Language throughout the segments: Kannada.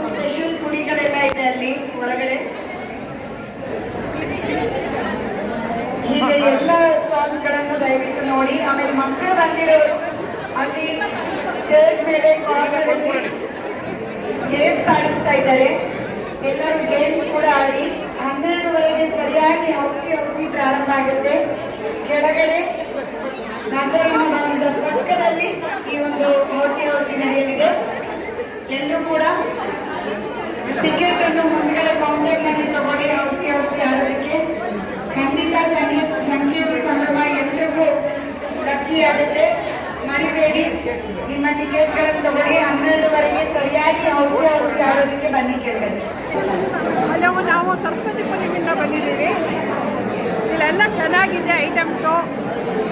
ಸ್ಪೆಷಲ್ ಪುಡಿಗಳೆಲ್ಲ ಇದೆ ಅಲ್ಲಿ ಒಳಗಡೆ. ಹೀಗೆ ಎಲ್ಲ ಸ್ಟಾಲ್ಸ್ ಗಳನ್ನು ದಯವಿಟ್ಟು ನೋಡಿ. ಆಮೇಲೆ ಮಕ್ಕಳು ಬಂದಿರೋರು ಅಲ್ಲಿ ಸ್ಟೇಜ್ ಮೇಲೆ ಕಾರ್ನರಲ್ಲಿ ಗೇಮ್ಸ್ ಆಡಿಸ್ತಾ ಇದ್ದಾರೆ. ಎಲ್ಲರೂ ಗೇಮ್ಸ್ ಕೂಡ ಆಡಿ 12:30 ಸರಿಯಾಗಿ ಔಸಿ ಪ್ರಾರಂಭ ಆಗುತ್ತೆ. ಕೆಳಗಡೆ ನಗರನ ಭವನದ ಪಕ್ಕದಲ್ಲಿ ಈ ಒಂದು ಔಸಿ ನಡೆಯಲಿದೆ. ಎಲ್ಲರೂ ಕೂಡ ಟಿಕೆಟ್ ಅನ್ನು ಮುಂದ್ಗಡೆ ಕೌಂಟರ್ ನಲ್ಲಿ ತಗೊಳ್ಳಿ. ಔಸಿ ಆಡೋದಕ್ಕೆ ಖಂಡಿತ ಸಂಗೀತ ಸಂಭ್ರಮ ಎಲ್ರಿಗೂ ಲಕ್ಕಿ ಆಗುತ್ತೆ. ಮರಿಬೇಡಿ, ನಿಮ್ಮ ಟಿಕೆಟ್ ಗಳನ್ನು ತಗೊಳ್ಳಿ. 12:30 ಸರಿಯಾಗಿ ಔಸಿ ಆಡೋದಕ್ಕೆ ಬನ್ನಿ. ಕೆಳಗಡೆ ನಾವು ಸರಸ್ವತಿ ಪುರಮಿಂದ ಬಂದಿದ್ದೀವಿ. ಇಲ್ಲೆಲ್ಲ ಚೆನ್ನಾಗಿದೆ ಐಟಮ್ಸು.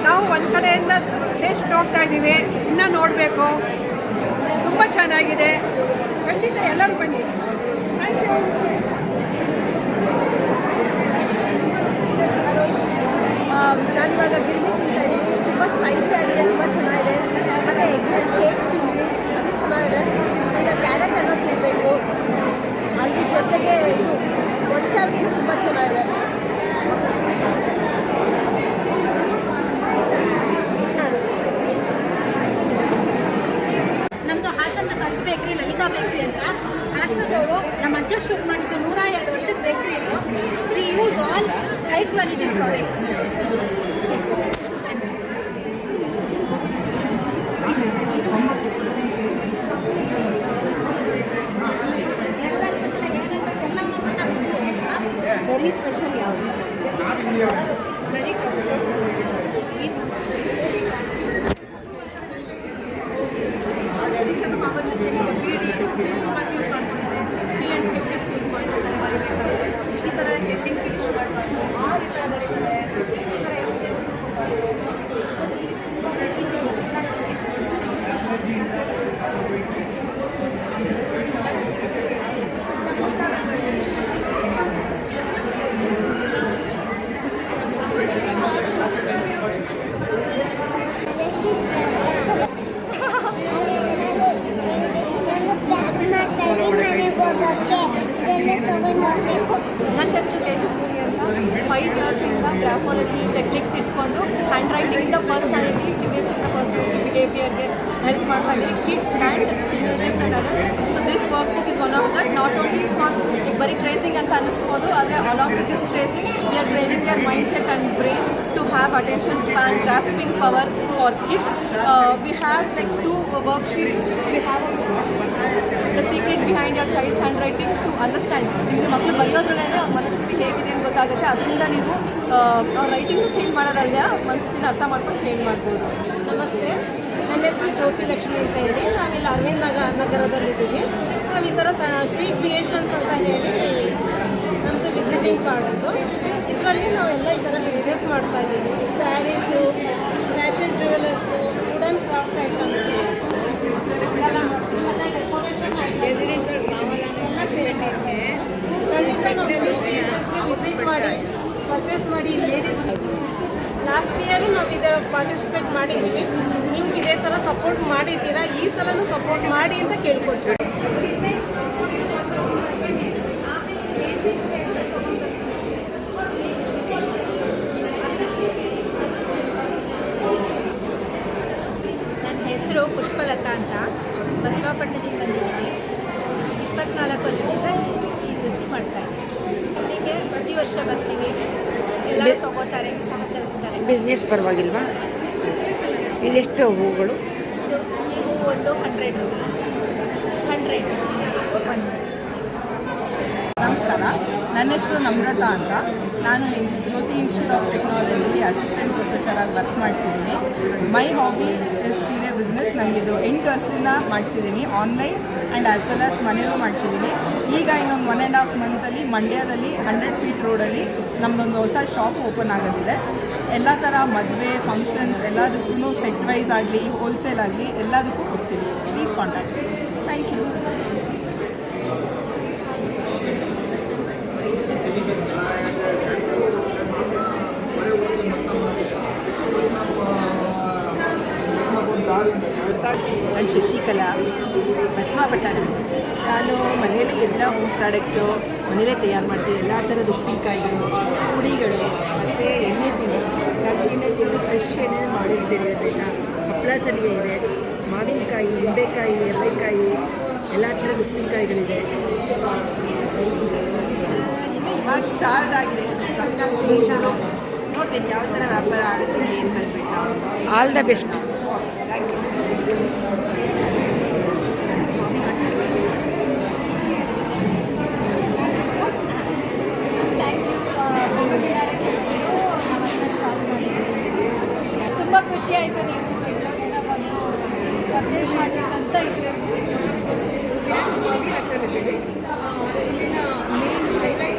ನಾವು ಒಂದು ಕಡೆಯಿಂದ ಟೇಸ್ಟ್ ನೋಡ್ತಾ ಇದ್ದೀವಿ, ಇನ್ನೂ ನೋಡಬೇಕು. ತುಂಬ ಚೆನ್ನಾಗಿದೆ. ಖಂಡಿತ ಎಲ್ಲರೂ ಬನ್ನಿ. Thank you. ನಾನಿವಾಗ ಗಿರ್ಮಿ ತಿಂತಾ ಇದ್ದೀನಿ. ತುಂಬ ಸ್ಪೈಸಿ ಆಗಿದೆ, ತುಂಬ ಚೆನ್ನಾಗಿದೆ. ಮತ್ತು ಎಗ್ಲೆಸ್ ಕೇಕ್ಸ್ ತಿಂತೀನಿ, ಅದು ಚೆನ್ನಾಗಿದೆ. ಈಗ ಕ್ಯಾರೆಟ್ ಅನ್ನ ತಿನ್ನಬೇಕು. ಅದ್ರ ಜೊತೆಗೆ ಇದು ಒಣಸಾವಿಗೆ ತುಂಬ ಚೆನ್ನಾಗಿದೆ. ನಮ್ಮದು ಹಾಸನದ ಫಸ್ಟ್ ಬೇಕ್ರಿ ಲಲಿತಾ ಬೇಕ್ರಿ ಅಂತ. ಹಾಸನದವರು ನಮ್ಮ ಅಜ್ಜ ಶುರು ಮಾಡಿದ್ದು 102 ವರ್ಷದ ಬೇಕ್ರಿ ಇದು. We use all high quality products. ಎಲ್ಲ ಸ್ಪೆಷಲ್ ಏನೇನು ಎಲ್ಲ ವೆರಿ ಸ್ಪೆಷಲ್ ಯಾವುದು ವೆರಿ ಟೇಸ್ಟಿ. ಯೂಸ್ ಮಾಡ್ಕೊತಾರೆ, ಟೀ ಆ್ಯಂಡ್ ಬಿಸ್ಕೆಟ್ ಯೂಸ್ ಮಾಡ್ಕೊತಾರೆ ಬರೀಬೇಕಾದ್ರೆ. ಈ ಥರ ಗೆಟ್ಟಿಂಗ್ ಫಿನಿಶ್ ಮಾಡಬಾರ್ದು, ಆ ಥರ ಬರೀತಾರೆ. ಈ ಥರ ನನ್ನ ಹೆಸರು ತೇಜಸ್ವಿನಿ ಅಂತ. 5 ಇಯರ್ಸಿಂದ ಗ್ರಾಫಾಲಜಿ ಟೆಕ್ನಿಕ್ಸ್ ಇಟ್ಕೊಂಡು ಹ್ಯಾಂಡ್ ರೈಟಿಂಗಿಂದ ಪರ್ಸ್ನಾಲಿಟಿ, ಸಿಗ್ನೇಚರ್ನ ಪರ್ಸ್ನಾಲಿಟಿ, ಬಿಹೇವಿಯರ್ಗೆ ಹೆಲ್ಪ್ ಮಾಡ್ತಾ ಇದ್ದೀನಿ. Kids and teenagers and adults. So this work book is one of that. Not only for ಈಗ ಬರೀ ಟ್ರೇಸಿಂಗ್ ಅಂತ ಅನ್ನಿಸ್ಬೋದು, ಆದರೆ along with this tracing we are training their mindset and brain to have attention span, grasping power for kids. We have like 2 worksheets. We have a book, The Secret Behind Your Child's Handwriting, to understand. ನಿಮಗೆ ಮಕ್ಕಳು ಬರೆಯೋದ್ರಲ್ಲೇ ಅವ್ರ ಮನಸ್ಥಿತಿ ಹೇಗಿದೆ ಅಂತ ಗೊತ್ತಾಗುತ್ತೆ. ಅದರಿಂದ ನೀವು ಅವ್ರ ರೈಟಿಂಗ್ನು ಚೇಂಜ್ ಮಾಡೋದಲ್ಲದೆ ಮನಸ್ಥಿತಿನ ಅರ್ಥ ಮಾಡ್ಕೊಂಡು ಚೇಂಜ್ ಮಾಡ್ಬೋದು. ನಮಸ್ತೆ, ನನ್ನ ಹೆಸರು ಜ್ಯೋತಿ ಲಕ್ಷ್ಮಿ ಅಂತ ಹೇಳಿ. ನಾವಿಲ್ಲಿ ಅರವಿಂದ್ ನಗರದಲ್ಲಿದ್ದೀವಿ. ನಾವು ಈ ಥರ ಶ್ರೀ ಕ್ರಿಯೇಷನ್ಸ್ ಅಂತ ಹೇಳಿ ನಮ್ಮದು ವಿಸಿಟಿಂಗ್ ಕಾರ್ಡ್ ಅದು. ಇದರಲ್ಲಿ ನಾವೆಲ್ಲ ಈ ಥರ ಬಿಸ್ನೆಸ್ ಮಾಡ್ತಾಯಿದ್ದೀವಿ. Saris, fashion jewellers, wooden craft items, decoration items ಎಲ್ಲ ಸೇರಿದೆ. ಖಂಡಿತ ನಾವು ಶ್ರೀ ಕ್ರಿಯೇಷನ್ಸ್ಗೆ ವಿಸಿಟ್ ಮಾಡಿ ಪರ್ಚೇಸ್ ಮಾಡಿ. ಲೇಡೀಸ್ ಲಾಸ್ಟ್ ಇಯರು ನಾವು ಇದರ ಪಾರ್ಟಿಸಿಪೇಟ್ ಮಾಡಿದ್ದೀವಿ. ನೀವು ಇದೇ ಥರ ಸಪೋರ್ಟ್ ಮಾಡಿದ್ದೀರಾ, ಈ ಸಲನೂ ಸಪೋರ್ಟ್ ಮಾಡಿ ಅಂತ ಕೇಳ್ಕೊಳ್ತೀವಿ. ನನ್ನ ಹೆಸರು ಪುಷ್ಪಲತಾ ಅಂತ. ಬಸವಾಪಟ್ಟಣದಿಂದ ಬಂದಿದ್ದೀನಿ. 24 ವರ್ಷದಿಂದ ಈ ವೃತ್ತಿ ಮಾಡ್ತಾಯಿದ್ದೀನಿ. ಇಲ್ಲಿಗೆ ಪ್ರತಿ ವರ್ಷ ಬರ್ತೀವಿ, ಎಲ್ಲರೂ ತಗೋತಾರೆ, ಸಹಕರಿಸ್ತಾರೆ. ಬಿಸ್ನೆಸ್ ಪರವಾಗಿಲ್ವಾ? ಇದೆಷ್ಟು ಹೂಗಳು? ಇದು ಈ ಹೂವು ಒಂದು 100 ರೂಪೀಸ್. 100 ನಮಸ್ಕಾರ, ನನ್ನ ಹೆಸರು ನಮ್ರತಾ ಅಂತ. ನಾನು ಜ್ಯೋತಿ ಇನ್ಸ್ಟಿಟ್ಯೂಟ್ ಆಫ್ ಟೆಕ್ನಾಲಜಿಲಿ ಅಸಿಸ್ಟೆಂಟ್ ಪ್ರೊಫೆಸರ್ ಆಗಿ ವರ್ಕ್ ಮಾಡ್ತಿದ್ದೀನಿ. ಮೈ ಹಾಬಿ ಇಸ್ ಸೀರೆ ಬಿಸ್ನೆಸ್. ನನಗಿದು 8 ವರ್ಷದಿಂದ ಮಾಡ್ತಿದ್ದೀನಿ, online and as well as ಮನೇಲೂ ಮಾಡ್ತಿದ್ದೀನಿ. ಈಗ ಇನ್ನೊಂದು 1.5 ಮಂತಲ್ಲಿ ಮಂಡ್ಯದಲ್ಲಿ 100 ಫೀಟ್ ರೋಡಲ್ಲಿ ನಮ್ಮದೊಂದು ಹೊಸ ಶಾಪ್ ಓಪನ್ ಆಗೋದಿದೆ. ಎಲ್ಲ ಥರ ಮದುವೆ ಫಂಕ್ಷನ್ಸ್ ಎಲ್ಲದಕ್ಕೂ ಸೆಟ್ ವೈಸ್ ಆಗಲಿ ಹೋಲ್ಸೇಲ್ ಆಗಲಿ ಎಲ್ಲದಕ್ಕೂ ಕೊಡ್ತೀವಿ. Please contact. Thank you. Product ಮನೇಲೇ ತಯಾರು ಮಾಡ್ತೀವಿ. ಎಲ್ಲ ಥರದ ಉಪ್ಪಿನಕಾಯಿಗಳು, ಪುಡಿಗಳು ಮತ್ತು ಎಣ್ಣೆ ತಿಂಡಿ, ಎಣ್ಣೆ ತಿಂಡಿ ಫ್ರೆಶ್ ಎಣ್ಣೆ ಮಾಡಿರ್ತೀವಿ. ಅದನ್ನು ಹಪ್ಪಳ ಸಂಡಿಗೆ ಇದೆ, ಮಾವಿನಕಾಯಿ, ನಿಂಬೆಕಾಯಿ, ಎಲೆಕಾಯಿ, ಎಲ್ಲ ಥರದ ಉಪ್ಪಿನಕಾಯಿಗಳಿದೆ. ಇವಾಗ ಸ್ಟಾರ್ಟ್ ಆಗಿದೆ. ಶುರು ನೋಡ್ಬೇಕು ಯಾವ ಥರ ವ್ಯಾಪಾರ ಆಗುತ್ತೆ ಏನು ಹೇಳ್ಬಿಟ್ಟು. All the best. ತುಂಬ ಖುಷಿ ಆಯಿತು ನೀವು ಬೆಂಗಳೂರಿಂದ ಬಂದು ಪರ್ಚೇಸ್ ಮಾಡಲಿಕ್ಕಂತ ಇದ್ದೀವಿ. ಇಲ್ಲಿನ ಮೇನ್ ಹೈಲೈಟ್